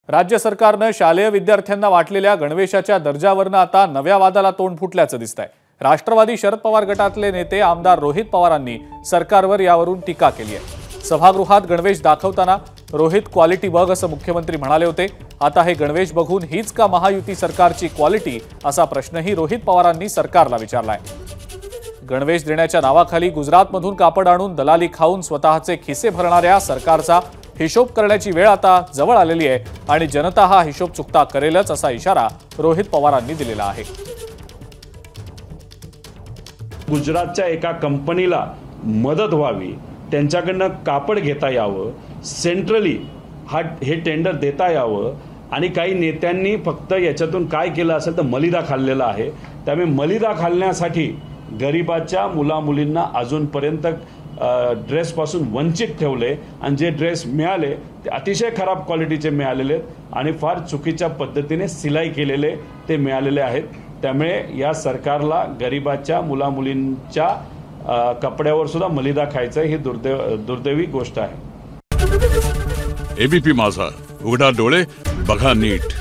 राज्य सरकारनं शालेय विद्यार्थ्यांना वाटलेल्या गणवेशाच्या दर्जावरनं आता नव्या वादाला तोंड फुटल्याचं दिसतंय। राष्ट्रवादी शरद पवार गटातले नेते आमदार रोहित पवारांनी सरकारवर यावरून टीका केली आहे। सभागृहात गणवेश दाखवताना रोहित क्वालिटी बघ असं मुख्यमंत्री म्हणाले होते। आता हे गणवेश बघून हीच का महायुती सरकारची क्वालिटी असा प्रश्नही रोहित पवारांनी सरकारला विचारलाय। गणवेश देण्याच्या नावाखाली गुजरातमधून कापड आणून दलाली खाऊन स्वतःचे खिसे भरणाऱ्या सरकारचा हिशोब करण्याची वेळ आता जवळ आलेली आहे आणि जनता हा हिशोब चुकता करेलच असा इशारा रोहित पवारांनी दिलेला आहे। गुजरातच्या एका कंपनीला मदत व्हावी, त्यांच्याकडनं कापड घेता यावं, सेंट्रली हे टेंडर देता यावं आणि काही नेत्यांनी फक्त याच्यातून काय केलं असेल तर मलिदा खाल्लेला आहे। त्यामुळे मलिदा खाल्ल्यासाठी गरिबाच्या मुलामुलींना अजूनपर्यंत ड्रेसपासून वंचित ठेवले आणि जे ड्रेस मिळाले ते अतिशय खराब क्वालिटीचे मिळालेले आहेत आणि फार चुकीच्या पद्धतीने सिलाई केलेले ते मिळालेले आहेत। त्यामुळे या सरकारला गरिबाच्या मुलामुलींच्या कपड्यावर सुद्धा मलिदा खायचं ही दुर्दैवी गोष्ट आहे। एबीपी माझा, उघडा डोळे बघा नीट।